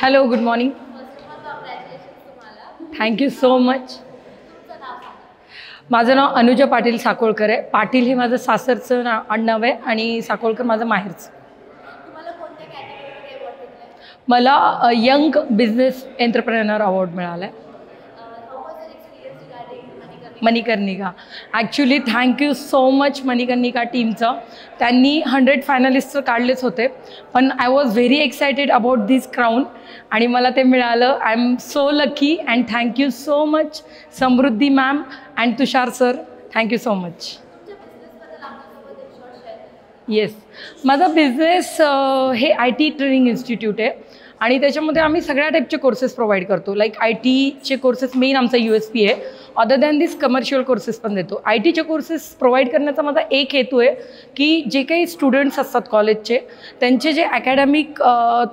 Hello, good morning. Thank you so much. माझं नाव अनुजा पाटील साकोळकर आहे. पाटील हे माझं सासरचं आडनाव आहे आणि साकोळकर माझं माहेरचं. मला यंग बिझनेस एंटरप्रेनर अवॉर्ड मिळाला आहे Manikarnika. Actually thank you so much Manikarnika टीमचं. त्यांनी 100 फायनलिस्ट काढलेच होते, पण I was very excited about this crown आणि मला ते मिळालं. I am so lucky and thank you so much Samruddhi ma'am and Tushar sir. Thank you so much. Yes, माझा बिझनेस हे IT ट्रेनिंग इन्स्टिट्यूट आहे आणि त्याच्यामध्ये आम्ही सगळ्या टाईपचे कोर्सेस प्रोव्हाइड करतो. लाईक ITचे कोर्सेस मेन आमचा USP आहे. अदर दॅन दिस कमर्शियल कोर्सेस पण देतो. ITचे कोर्सेस प्रोव्हाइड करण्याचा माझा एक हेतू आहे की जे काही स्टुडंट्स असतात कॉलेजचे, त्यांचे जे अकॅडमिक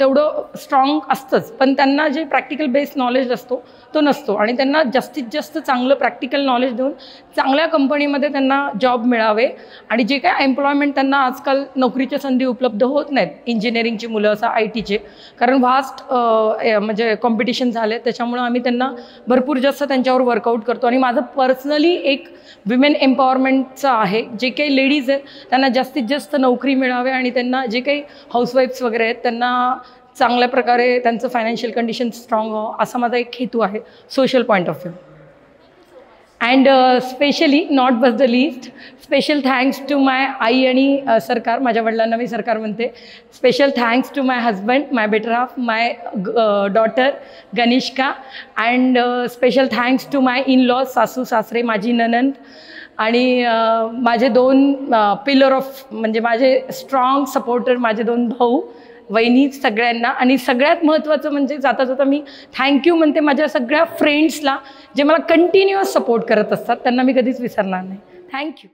तेवढं स्ट्रॉंग असतंच, पण त्यांना जे प्रॅक्टिकल बेस्ड नॉलेज असतो तो नसतो आणि त्यांना जास्तीत जास्त चांगलं प्रॅक्टिकल नॉलेज देऊन चांगल्या कंपनीमध्ये त्यांना जॉब मिळावे. आणि जे काय एम्प्लॉयमेंट त्यांना आजकाल नोकरीच्या संधी उपलब्ध होत नाहीत इंजिनिअरिंगची मुलं असं ITचे, कारण व्हास्ट म्हणजे कॉम्पिटिशन झाले, त्याच्यामुळं आम्ही त्यांना भरपूर जास्त त्यांच्यावर वर्कआउट करतो. आणि माझं पर्सनली एक विमेन एम्पॉवरमेंटचं आहे. जे काही लेडीज आहेत त्यांना जास्तीत जास्त नोकरी मिळावे आणि त्यांना जे काही हाऊसवाईफ्स वगैरे आहेत त्यांना चांगल्या प्रकारे त्यांचं फायनान्शियल कंडिशन स्ट्रॉंग व्हावं, असा माझा एक हेतू आहे social point of view. And specially not but the least, special thanks to my आई आणि सरकार. माझ्या वडिलांना मी सरकार म्हणते. Special thanks to my husband, my better half, my daughter Ganishka. And special thanks to my in laws, सासू सासरे, माझी ननंद आणि माझे 2 पिलर ऑफ म्हणजे माझे स्ट्रॉंग सपोर्टर माझे 2 भाऊ वहिनी, सगळ्यांना. आणि सगळ्यात महत्त्वाचं म्हणजे जाता जाता मी थँक्यू म्हणते माझ्या सगळ्या फ्रेंड्सला जे मला कंटिन्युअस सपोर्ट करत असतात. त्यांना मी कधीच विसरणार नाही. थँक्यू.